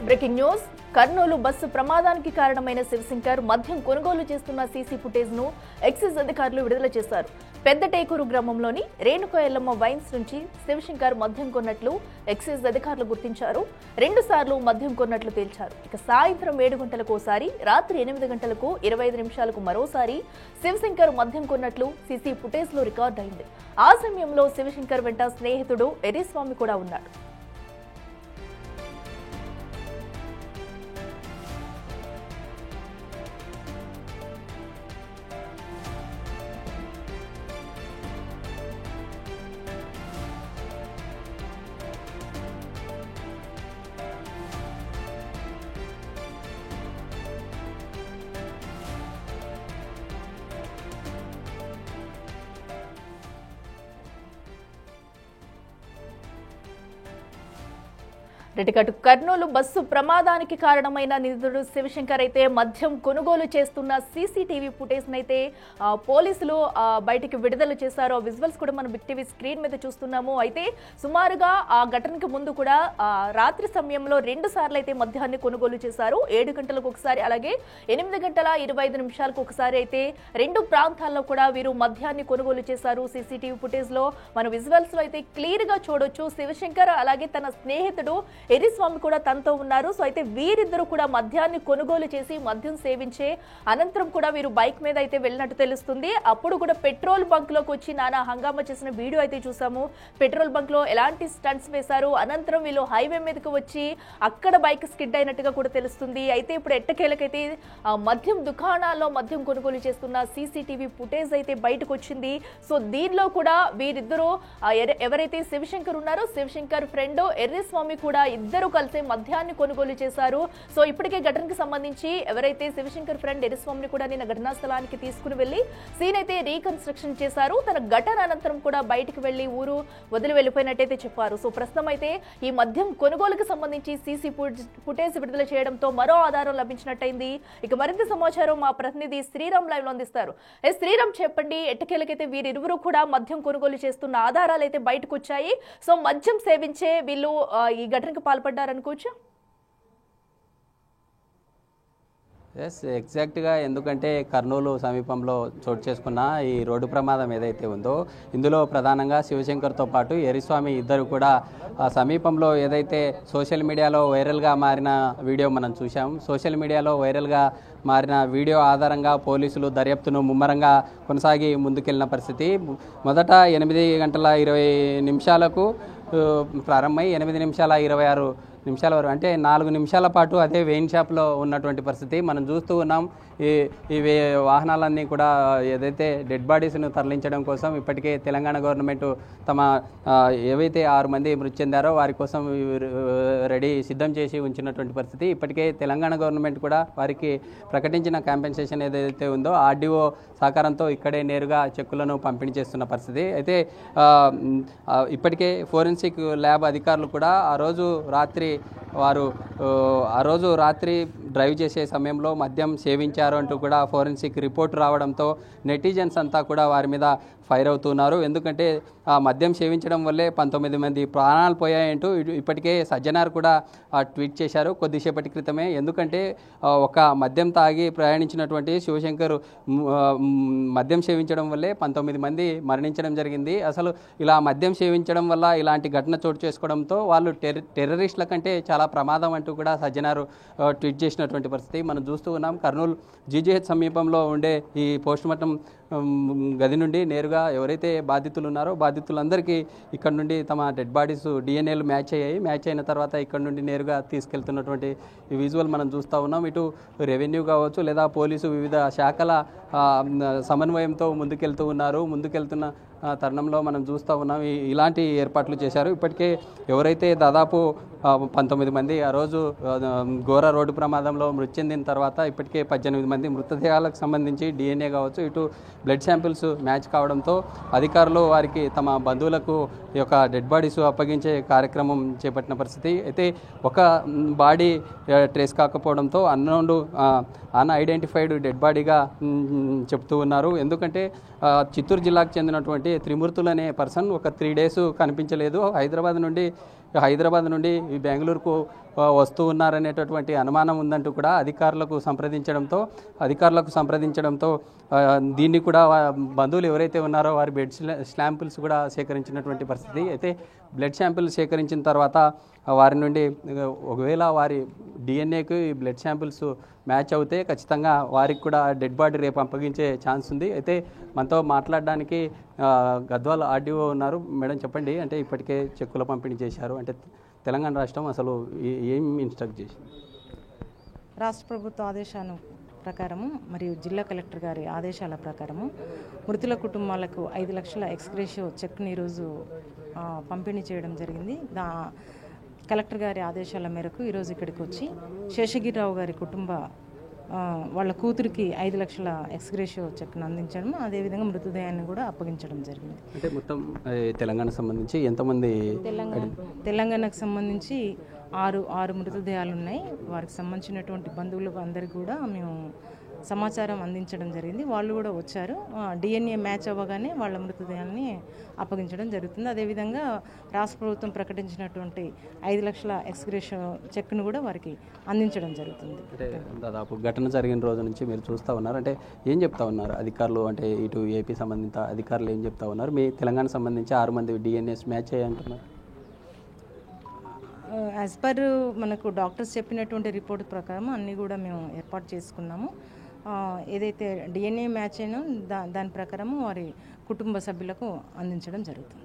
Breaking news Kurnool bus ప్రమాదానికి కారణమైన శివశంకర్ మద్యం కొనుగోలు చేస్తున్న సీసీ ఫుటేజ్ ను ఎక్సైజ్ అధికారులు విడుదల చేశారు. పెద్దటేకూరు గ్రామంలోని రేణుక ఎల్లమ్మ వైన్స్ నుంచి శివశంకర్ మద్యం కొన్నట్లు ఎక్సైజ్ అధికారులు గుర్తించారు. 2 సార్లు మద్యం కొన్నట్లు తేల్చారు. ఇక సాయంత్రం 7 గంటలకు ఒకసారి, రాత్రి 8 గంటలకు 25 నిమిషాలకు మరోసారి శివశంకర్ మద్యం కొన్నట్లు సీసీ ఫుటేజ్ లో రికార్డ్ అయింది. ఆ సమయంలో శివశంకర్ వెంట స్నేహితుడు ఎర్రిస్వామి కూడా ఉన్నాడు. కర్నూలు బస్సు ప్రమాదానికి కారణమైన నిందితుడు శివశంకర్ అయితే మద్యం కొనుగోలు చేస్తున్న సీసీటీవీ ఫుటేజ్ అయితే పోలీసులు బయటికి విడుదల చేశారు. ఆ విజువల్స్ కూడా మనం బిగ్ టీవీ స్క్రీన్ మీద చూస్తున్నాము. అయితే సుమారుగా ఆ ఘటనకు ముందు కూడా రాత్రి సమయంలో 2 సార్లు అయితే మద్యాన్ని కొనుగోలు చేశారు. 7 గంటలకు ఒకసారి, అలాగే 8 గంటల 25 నిమిషాలకు ఒకసారి అయితే 2 ప్రాంతాల్లో కూడా వీరు మద్యాన్ని కొనుగోలు చేశారు. సీసీటీవీ ఫుటేజ్ లో మన విజువల్స్ లో అయితే క్లియర్ గా చూడొచ్చు. శివశంకర్ అలాగే తన స్నేహితుడు ఎర్రిస్వామి కూడా తనతో ఉన్నారు. సో అయితే వీరిద్దరూ కూడా మద్యాన్ని కొనుగోలు చేసి మద్యం సేవించే అనంతరం కూడా వీరు బైక్ మీద అయితే వెళ్ళినట్టు తెలుస్తుంది. అప్పుడు కూడా పెట్రోల్ బంక్ లోకి వచ్చి నానా హంగామా చేసిన వీడియో అయితే చూసాము. పెట్రోల్ బంక్ లో ఎలాంటి స్టంట్స్ వేశారు, అనంతరం వీళ్ళు హైవే మీదకి వచ్చి అక్కడ బైక్ స్కిడ్ అయినట్టుగా కూడా తెలుస్తుంది. అయితే ఇప్పుడు ఎట్టకేలకైతే మద్యం దుకాణాల్లో మద్యం కొనుగోలు చేస్తున్న సీసీటీవీ ఫుటేజ్ అయితే బయటకు వచ్చింది. సో దీనిలో కూడా వీరిద్దరూ ఎవరైతే శివశంకర్ ఉన్నారో, శివశంకర్ ఫ్రెండ్ ఎర్రిస్వామి కూడా ఇద్దరు కలిసి మద్యాన్ని కొనుగోలు చేశారు. సో ఇప్పటికే ఘటనకు సంబంధించి ఎవరైతే శివశంకర్ ఫ్రెండ్ ఎర్రిస్వామిని కూడా నిన్న ఘటనా స్థలానికి తీసుకుని వెళ్లి సీన్ అయితే రీకన్స్ట్రక్షన్ చేశారు. తన ఘటన అనంతరం కూడా బయటికి వెళ్లి ఊరు వదిలి వెళ్లిపోయినట్టయితే చెప్పారు. సో ప్రస్తుతం అయితే ఈ మద్యం కొనుగోలుకు సంబంధించి సీసీ ఫుటేజ్ విడుదల చేయడంతో మరో ఆధారం లభించినట్టయింది. ఇక మరింత సమాచారం మా ప్రతినిధి శ్రీరామ్ లైవ్ లో అందిస్తారు. శ్రీరామ్, చెప్పండి, ఎట్టకేలకైతే వీరిరువురు కూడా మద్యం కొనుగోలు చేస్తున్న ఆధారాలు అయితే బయటకు వచ్చాయి. సో మద్యం సేవించే వీళ్ళు ఈ ఘటనకు పాల్పడ్డారనుకోవచ్చు. ఎగ్జాక్ట్గా, ఎందుకంటే కర్నూలు సమీపంలో చోటు చేసుకున్న ఈ రోడ్డు ప్రమాదం ఏదైతే ఉందో ఇందులో ప్రధానంగా శివశంకర్తో పాటు ఎర్రిస్వామి ఇద్దరు కూడా సమీపంలో ఏదైతే సోషల్ మీడియాలో వైరల్గా మారిన వీడియో మనం చూసాం. సోషల్ మీడియాలో వైరల్గా మారిన వీడియో ఆధారంగా పోలీసులు దర్యాప్తును ముమ్మరంగా కొనసాగి ముందుకెళ్లిన పరిస్థితి. మొదట 8 గంటల 20 నిమిషాలకు ప్రారంభమై 8 నిమిషాల 26 నిమిషాల వరకు, అంటే 4 నిమిషాల పాటు అదే వెయిన్ షాప్లో ఉన్నటువంటి పరిస్థితి మనం చూస్తూ ఉన్నాం. ఈ వాహనాలన్నీ కూడా ఏదైతే డెడ్ బాడీస్ను తరలించడం కోసం ఇప్పటికే తెలంగాణ గవర్నమెంట్ తమ ఏవైతే 6 మంది మృతి చెందారో వారి కోసం సిద్ధం చేసి ఉంచినటువంటి పరిస్థితి. ఇప్పటికే తెలంగాణ గవర్నమెంట్ కూడా వారికి ప్రకటించిన కాంపెన్సేషన్ ఏదైతే ఉందో ఆర్డీఓ సహకారంతో ఇక్కడే నేరుగా చెక్కులను పంపిణీ చేస్తున్న పరిస్థితి. అయితే ఇప్పటికే ఫోరెన్సిక్ ల్యాబ్ అధికారులు కూడా ఆ రోజు రాత్రి డ్రైవ్ చేసే సమయంలో మద్యం సేవించారు అంటూ కూడా ఫోరెన్సిక్ రిపోర్ట్ రావడంతో నెటిజన్స్ అంతా కూడా వారి మీద ఫైర్ అవుతున్నారు. ఎందుకంటే ఆ మద్యం సేవించడం వల్లే 19 మంది ప్రాణాలు పోయాయంటూ ఇప్పటికే సజ్జనార్ కూడా ట్వీట్ చేశారు కొద్దిసేపటి క్రితమే. ఎందుకంటే ఒక మద్యం తాగి ప్రయాణించినటువంటి శివశంకర్ మద్యం సేవించడం వల్లే 19 మంది మరణించడం జరిగింది. అసలు ఇలా మద్యం సేవించడం వల్ల ఇలాంటి ఘటన చోటు చేసుకోవడంతో వాళ్ళు టెర్రరిస్టుల కంటే చాలా ప్రమాదం అంటూ కూడా సజ్జనార్ ట్వీట్ చేసినటువంటి పరిస్థితి మనం చూస్తూ ఉన్నాం. కర్నూలు జీజీహెచ్ సమీపంలో ఉండే ఈ పోస్టుమార్టం గది నుండి నేరుగా ఎవరైతే బాధితులు ఉన్నారో బాధితులందరికీ ఇక్కడ నుండి తమ డెడ్ బాడీస్ డిఎన్ఏలు మ్యాచ్ అయ్యాయి. మ్యాచ్ అయిన తర్వాత ఇక్కడ నుండి నేరుగా తీసుకెళ్తున్నటువంటి ఈ విజువల్ మనం చూస్తూ ఉన్నాం. ఇటు రెవెన్యూ కావచ్చు లేదా పోలీసు వివిధ శాఖల సమన్వయంతో ముందుకెళ్తున్న తరుణంలో మనం చూస్తూ ఉన్నాం. ఇలాంటి ఏర్పాట్లు చేశారు. ఇప్పటికే ఎవరైతే దాదాపు 19 మంది ఆ రోజు ఘోర రోడ్డు ప్రమాదంలో మృతి చెందిన తర్వాత ఇప్పటికే 18 మంది మృతదేహాలకు సంబంధించి డిఎన్ఏ కావచ్చు, ఇటు బ్లడ్ శాంపిల్స్ మ్యాచ్ కావడంతో అధికారులు వారికి తమ బంధువులకు ఈ యొక్క డెడ్ బాడీస్ అప్పగించే కార్యక్రమం చేపట్టిన పరిస్థితి. అయితే ఒక బాడీ ట్రేస్ కాకపోవడంతో అన్ఐడెంటిఫైడ్ డెడ్ బాడీగా చెప్తూ ఉన్నారు. ఎందుకంటే చిత్తూరు జిల్లాకు చెందినటువంటి త్రిమూర్తులు అనే పర్సన్ ఒక 3 days కనిపించలేదు. హైదరాబాద్ నుండి హైదరాబాద్ నుండి ఈ బెంగళూరుకు వస్తూ ఉన్నారనేటటువంటి అనుమానం ఉందంటూ కూడా అధికారులకు సంప్రదించడంతో దీన్ని కూడా బంధువులు ఎవరైతే ఉన్నారో వారి బ్లడ్ శాంపిల్స్ కూడా సేకరించినటువంటి పరిస్థితి. అయితే బ్లడ్ శాంపిల్ సేకరించిన తర్వాత వారి నుండి ఒకవేళ వారి డిఎన్ఏకి బ్లడ్ శాంపిల్స్ మ్యాచ్ అవుతే ఖచ్చితంగా వారికి కూడా డెడ్ బాడీ రేపు అప్పగించే ఛాన్స్ ఉంది. అయితే మనతో మాట్లాడడానికి గద్వాల్ ఆర్డీఓ ఉన్నారు. మేడం చెప్పండి, అంటే ఇప్పటికే చెక్కుల పంపిణీ చేశారు, అంటే తెలంగాణ రాష్ట్రం అసలు ఏం ఇన్స్ట్రక్ట్ చేసింది? రాష్ట్ర ప్రభుత్వ ఆదేశాల ప్రకారము మరియు జిల్లా కలెక్టర్ గారి ఆదేశాల ప్రకారము మృతుల కుటుంబాలకు 5 లక్షల ఎక్స్గ్రేషియో చెక్ని ఈరోజు పంపిణీ చేయడం జరిగింది. కలెక్టర్ గారి ఆదేశాల మేరకు ఈరోజు ఇక్కడికి వచ్చి శేషగిరిరావు గారి కుటుంబ వాళ్ళ కూతురికి 5 లక్షల ఎక్స్గ్రేషియో చెక్ను అందించడం, అదేవిధంగా మృతదేహాన్ని కూడా అప్పగించడం జరిగింది. అంటే మొత్తం తెలంగాణకు సంబంధించి ఎంతమంది? తెలంగాణకు సంబంధించి ఆరు మృతదేహాలు ఉన్నాయి. వారికి సంబంధించినటువంటి బంధువులు అందరికీ కూడా మేము సమాచారం అందించడం జరిగింది. వాళ్ళు కూడా వచ్చారు. డిఎన్ఏ మ్యాచ్ అవ్వగానే వాళ్ళ మృతదేహాన్ని అప్పగించడం జరుగుతుంది. అదేవిధంగా రాష్ట్ర ప్రభుత్వం ప్రకటించినటువంటి 5 లక్షల ఎక్స్గ్రేషన్ చెక్ను కూడా వారికి అందించడం జరుగుతుంది. అంటే దాదాపు ఘటన జరిగిన రోజు నుంచి మీరు చూస్తూ ఉన్నారు, అంటే ఏం చెప్తా ఉన్నారు అధికారులు? అంటే ఇటు ఏపీ సంబంధిత అధికారులు ఏం చెప్తా ఉన్నారు? మీ తెలంగాణ సంబంధించి 6 మంది డిఎన్ఏస్ మ్యాచ్ అయ్యంటున్నారు. యాజ్ పర్ మనకు డాక్టర్స్ చెప్పినటువంటి రిపోర్ట్ ప్రకారం అన్నీ కూడా మేము ఏర్పాటు చేసుకున్నాము. ఏదైతే డిఎన్ఏ మ్యాచ్ అయినా దాని ప్రకారము వారి కుటుంబ సభ్యులకు అందించడం జరుగుతుంది.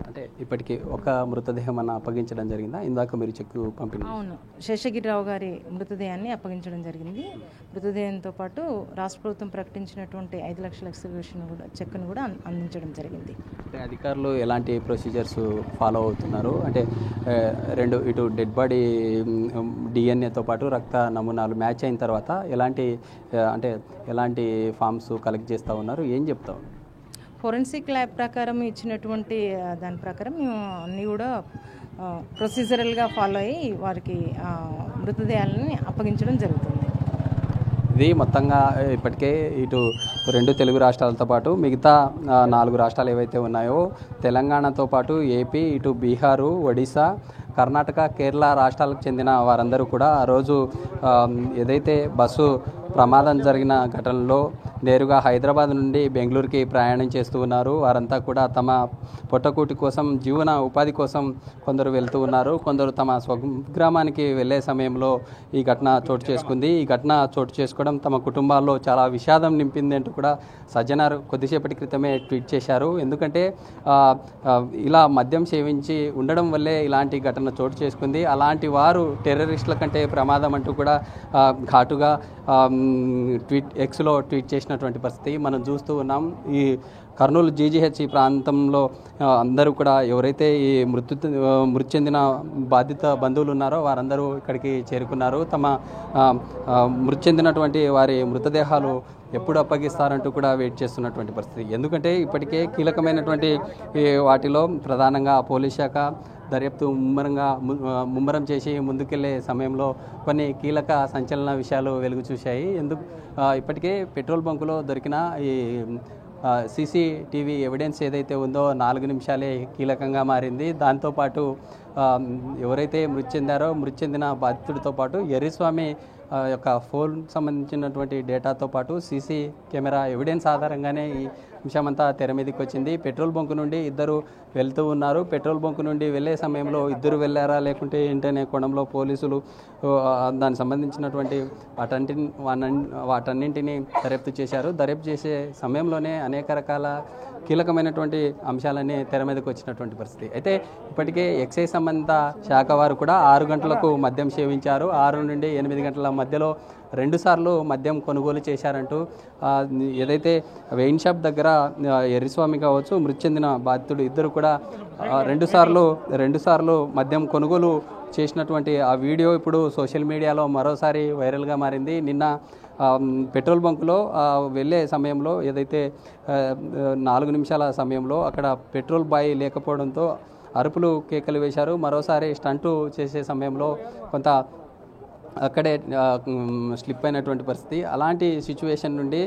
అంటే ఇప్పటికీ ఒక మృతదేహం అన్న అప్పగించడం జరిగిందా? ఇందాక మీరు చెక్కు పంపిణీ? అవును, శేషగిరిరావు గారి మృతదేహాన్ని అప్పగించడం జరిగింది. మృతదేహంతో పాటు రాష్ట్ర ప్రభుత్వం ప్రకటించినటువంటి 5 లక్షల ఎక్స్గ్రేషన్ కూడా చెక్ను కూడా అందించడం జరిగింది. అంటే అధికారులు ఎలాంటి ప్రొసీజర్స్ ఫాలో అవుతున్నారు? అంటే ఇటు డెడ్ బాడీ డిఎన్ఏతో పాటు రక్త నమూనాలు మ్యాచ్ అయిన తర్వాత ఎలాంటి ఫామ్స్ కలెక్ట్ చేస్తూ ఉన్నారు? ఏం చెప్తా ఉన్నారు? ఫోరెన్సిక్ ల్యాబ్ ప్రకారం ఇచ్చినటువంటి దాని ప్రకారం మేము అన్నీ కూడా ప్రొసీజరల్గా ఫాలో అయ్యి వారికి మృతదేహాలని అప్పగించడం జరుగుతుంది. ఇది మొత్తంగా ఇప్పటికే ఇటు 2 తెలుగు రాష్ట్రాలతో పాటు మిగతా 4 రాష్ట్రాలు ఏవైతే ఉన్నాయో తెలంగాణతో పాటు ఏపీ, ఇటు బీహారు, ఒడిశా, కర్ణాటక, కేరళ రాష్ట్రాలకు చెందిన వారందరూ కూడా ఆ రోజు ఏదైతే బస్సు ప్రమాదం జరిగిన ఘటనలో నేరుగా హైదరాబాద్ నుండి బెంగళూరుకి ప్రయాణం చేస్తూ ఉన్నారు. వారంతా కూడా తమ పొట్టకూటి కోసం, జీవన ఉపాధి కోసం కొందరు వెళ్తూ ఉన్నారు. కొందరు తమ స్వగ్రామానికి వెళ్ళే సమయంలో ఈ ఘటన చోటు చేసుకుంది. ఈ ఘటన చోటు చేసుకోవడం తమ కుటుంబాల్లో చాలా విషాదం నింపింది అంటూ కూడా సజ్జనార్ కొద్దిసేపటి క్రితమే ట్వీట్ చేశారు. ఎందుకంటే ఇలా మద్యం సేవించి ఉండడం వల్లే ఇలాంటి ఘటన చోటు చేసుకుంది. అలాంటి వారు టెర్రరిస్టుల కంటే ప్రమాదం అంటూ కూడా ఘాటుగా ఎక్స్లో ట్వీట్ చేసినటువంటి పరిస్థితి మనం చూస్తూ ఉన్నాం. ఈ కర్నూలు జీజీహెచ్ ప్రాంతంలో అందరూ కూడా ఎవరైతే ఈ మృతి చెందిన బాధిత బంధువులు ఉన్నారో వారందరూ ఇక్కడికి చేరుకున్నారు. తమ మృతి చెందినటువంటి వారి మృతదేహాలు ఎప్పుడు అప్పగిస్తారంటూ కూడా వెయిట్ చేస్తున్నటువంటి పరిస్థితి. ఎందుకంటే ఇప్పటికే కీలకమైనటువంటి వాటిలో ప్రధానంగా పోలీస్ శాఖ దర్యాప్తు ముమ్మరం చేసి ముందుకెళ్లే సమయంలో కొన్ని కీలక సంచలన విషయాలు వెలుగు చూశాయి. ఇప్పటికే పెట్రోల్ బంకులో దొరికిన ఈ సీసీటీవీ ఎవిడెన్స్ ఏదైతే ఉందో 4 నిమిషాలే కీలకంగా మారింది. దాంతోపాటు ఎవరైతే మృతి చెందిన బాధితుడితో పాటు ఎర్రిస్వామి యొక్క ఫోన్ సంబంధించినటువంటి డేటాతో పాటు సీసీ కెమెరా ఎవిడెన్స్ ఆధారంగానే ఈ అంశమంతా తెర మీదకి వచ్చింది. పెట్రోల్ బంకు నుండి ఇద్దరు వెళ్తూ ఉన్నారు. పెట్రోల్ బంకు నుండి వెళ్ళే సమయంలో ఇద్దరు వెళ్ళారా లేకుంటే ఏంటనే కోణంలో పోలీసులు దానికి సంబంధించినటువంటి వాటన్నింటినీ దర్యాప్తు చేశారు. దర్యాప్తు చేసే సమయంలోనే అనేక రకాల కీలకమైనటువంటి అంశాలన్నీ తెర మీదకి వచ్చినటువంటి పరిస్థితి. అయితే ఇప్పటికే ఎక్సైజ్ సంబంధిత శాఖ వారు కూడా 6 గంటలకు మద్యం సేవించారు. 6 నుండి 8 గంటల మధ్యలో 2 సార్లు మద్యం కొనుగోలు చేశారంటూ ఏదైతే వైన్ షాప్ దగ్గర ఎర్రిస్వామి కావచ్చు, మృతి చెందిన బాధితుడు ఇద్దరు కూడా 2 సార్లు మద్యం కొనుగోలు చేసినటువంటి ఆ వీడియో ఇప్పుడు సోషల్ మీడియాలో మరోసారి వైరల్గా మారింది. నిన్న పెట్రోల్ బంకులో వెళ్ళే సమయంలో ఏదైతే 4 నిమిషాల సమయంలో అక్కడ పెట్రోల్ బాయ్ లేకపోవడంతో అరుపులు కేకలు వేశారు. మరోసారి స్టంటు చేసే సమయంలో కొంత అక్కడే స్లిప్ అయినటువంటి పరిస్థితి. అలాంటి సిచ్యువేషన్ నుండి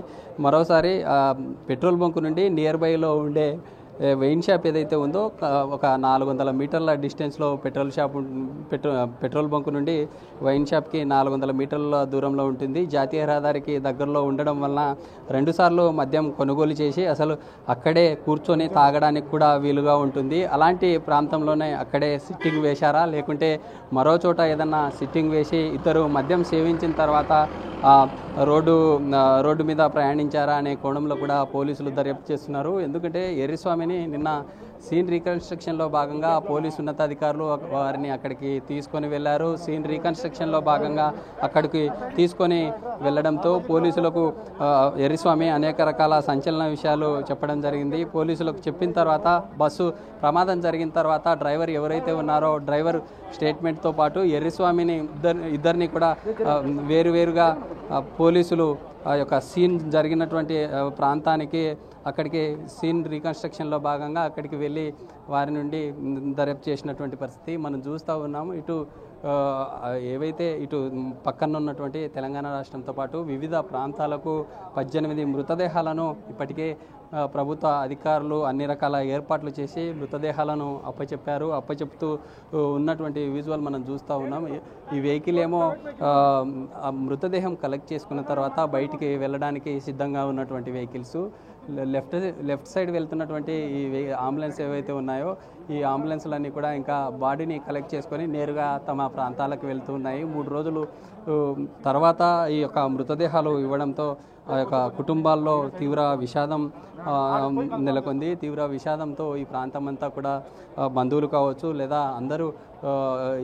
మరోసారి పెట్రోల్ బంకు నుండి నియర్ బైలో ఉండే వైన్ షాప్ ఏదైతే ఉందో ఒక 400 మీటర్ల డిస్టెన్స్లో పెట్రోల్ బంక్ నుండి వైన్ షాప్కి 400 మీటర్ల దూరంలో ఉంటుంది. జాతీయ రహదారికి దగ్గరలో ఉండడం వలన 2 సార్లు మద్యం కొనుగోలు చేసి అసలు అక్కడే కూర్చొని తాగడానికి కూడా వీలుగా ఉంటుంది. అలాంటి ప్రాంతంలోనే అక్కడే సిట్టింగ్ వేశారా, లేకుంటే మరో చోట ఏదన్నా సిట్టింగ్ వేసి ఇద్దరు మద్యం సేవించిన తర్వాత రోడ్డు మీద ప్రయాణించారా అనే కోణంలో కూడా పోలీసులు దర్యాప్తు చేస్తున్నారు. ఎందుకంటే ఎర్రిస్వామిని నిన్న సీన్ రీకన్స్ట్రక్షన్లో భాగంగా పోలీసు ఉన్నతాధికారులు వారిని అక్కడికి తీసుకొని వెళ్ళారు. సీన్ రీకన్స్ట్రక్షన్లో భాగంగా అక్కడికి తీసుకొని వెళ్ళడంతో పోలీసులకు ఎర్రిస్వామి అనేక రకాల సంచలన విషయాలు చెప్పడం జరిగింది. పోలీసులకు చెప్పిన తర్వాత బస్సు ప్రమాదం జరిగిన తర్వాత డ్రైవర్ ఎవరైతే ఉన్నారో డ్రైవర్ స్టేట్మెంట్తో పాటు ఎర్రిస్వామిని ఇద్దరిని కూడా వేరువేరుగా పోలీసులు ఆ యొక్క సీన్ జరిగినటువంటి ప్రాంతానికి అక్కడికి సీన్ రీకన్స్ట్రక్షన్లో భాగంగా అక్కడికి వెళ్ళి వారి నుండి దర్యాప్తు చేసినటువంటి పరిస్థితి మనం చూస్తూ ఉన్నాము. ఇటు పక్కన ఉన్నటువంటి తెలంగాణ రాష్ట్రంతో పాటు వివిధ ప్రాంతాలకు 18 మృతదేహాలను ఇప్పటికే ప్రభుత్వ అధికారులు అన్ని రకాల ఏర్పాట్లు చేసి మృతదేహాలను అప్పచెప్తూ ఉన్నటువంటి విజువల్ మనం చూస్తూ ఉన్నాం. ఈ వెహికల్ ఏమో ఆ మృతదేహం కలెక్ట్ చేసుకున్న తర్వాత బయటికి వెళ్ళడానికి సిద్ధంగా ఉన్నటువంటి వెహికల్స్. లెఫ్ట్ సైడ్ వెళ్తున్నటువంటి ఈ అంబులెన్స్ ఏవైతే ఉన్నాయో ఈ అంబులెన్స్లన్నీ కూడా ఇంకా బాడీని కలెక్ట్ చేసుకొని నేరుగా తమ ప్రాంతాలకు వెళ్తూ ఉన్నాయి. 3 రోజులు తర్వాత ఈ యొక్క మృతదేహాలు ఇవ్వడంతో ఆ యొక్క కుటుంబాల్లో తీవ్ర విషాదం నెలకొంది. తీవ్ర విషాదంతో ఈ ప్రాంతం అంతా కూడా బంధువులు కావచ్చు లేదా అందరూ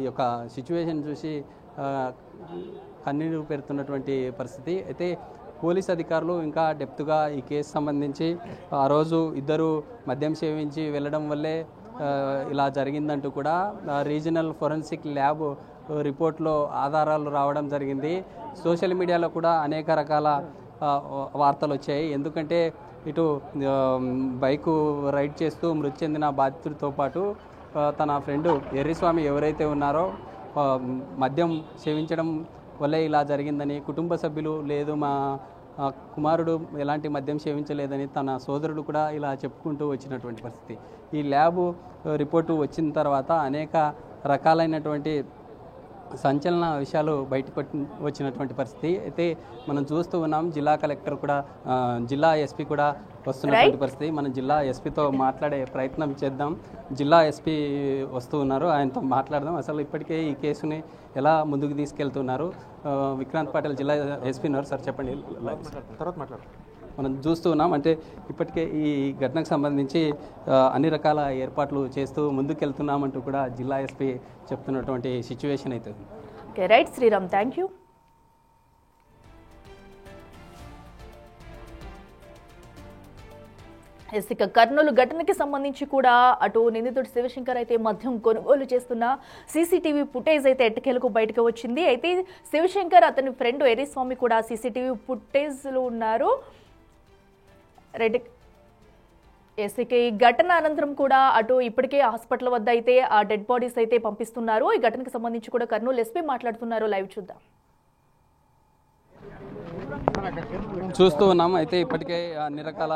ఈ యొక్క సిచ్యువేషన్ చూసి కన్నీరు పెడుతున్నటువంటి పరిస్థితి. అయితే పోలీస్ అధికారులు ఇంకా డెప్త్గా ఈ కేసు సంబంధించి ఆ రోజు ఇద్దరు మద్యం సేవించి వెళ్ళడం వల్లే ఇలా జరిగిందంటూ కూడా రీజనల్ ఫోరెన్సిక్ ల్యాబ్ రిపోర్ట్లో ఆధారాలు రావడం జరిగింది. సోషల్ మీడియాలో కూడా అనేక రకాల వార్తలు వచ్చాయి. ఎందుకంటే ఇటు బైకు రైడ్ చేస్తూ మృతి చెందిన బాధితుడితో పాటు తన ఫ్రెండ్ ఎర్రిస్వామి ఎవరైతే ఉన్నారో మద్యం సేవించడం వల్లే ఇలా జరిగిందని కుటుంబ సభ్యులు లేదు మా కుమారుడు ఎలాంటి మద్యం సేవించలేదని తన సోదరుడు కూడా ఇలా చెప్పుకుంటూ వచ్చినటువంటి పరిస్థితి. ఈ ల్యాబ్ రిపోర్టు వచ్చిన తర్వాత అనేక రకాలైనటువంటి సంచలన విషయాలు బయటకు వచ్చినటువంటి పరిస్థితి. అయితే మనం చూస్తూ ఉన్నాం జిల్లా కలెక్టర్ కూడా జిల్లా ఎస్పీ కూడా వస్తున్నటువంటి పరిస్థితి. మనం జిల్లా ఎస్పీతో మాట్లాడే ప్రయత్నం చేద్దాం. జిల్లా ఎస్పీ వస్తూ ఉన్నారు, ఆయనతో మాట్లాడదాం. అసలు ఇప్పటికే ఈ కేసుని ఎలా ముందుకు తీసుకెళ్తున్నారు? విక్రాంత్ పాటిల్ జిల్లా ఎస్పీ ఉన్నారు. సార్ చెప్పండి. తర్వాత మాట్లాడదాం. మనం చూస్తూ ఉన్నాం అంటే ఇప్పటికే ఈ ఘటనకు సంబంధించి అన్ని రకాల ఏర్పాట్లు చేస్తూ ముందుకెళ్తున్నామంటూ కూడా జిల్లా ఎస్పీ చెప్తున్నటువంటి సిచ్యువేషన్ అయితే. Okay, right Sriram, thank you. ఇక కర్నూలు ఘటనకి సంబంధించి కూడా అటు నిందితుడు శివశంకర్ అయితే మద్యం కొనుగోలు చేస్తున్న సీసీటీవీ ఫుటేజ్ అయితే ఎట్టకేలకు బయటకు వచ్చింది. అయితే శివశంకర్ అతని ఫ్రెండ్ ఎర్రిస్వామి కూడా సీసీటీవీ ఫుటేజ్లో ఉన్నారు. ఈ ఘటన అనంతరం కూడా అటు ఇప్పటికే హాస్పిటల్ వద్ద అయితే ఆ డెడ్ బాడీస్ అయితే పంపిస్తున్నారు. ఈ ఘటనకు సంబంధించి కూడా కర్నూలు ఎస్పీ మాట్లాడుతున్నారు. లైవ్ చూద్దాం. చూస్తూ ఉన్నాం. అయితే ఇప్పటికే అన్ని రకాల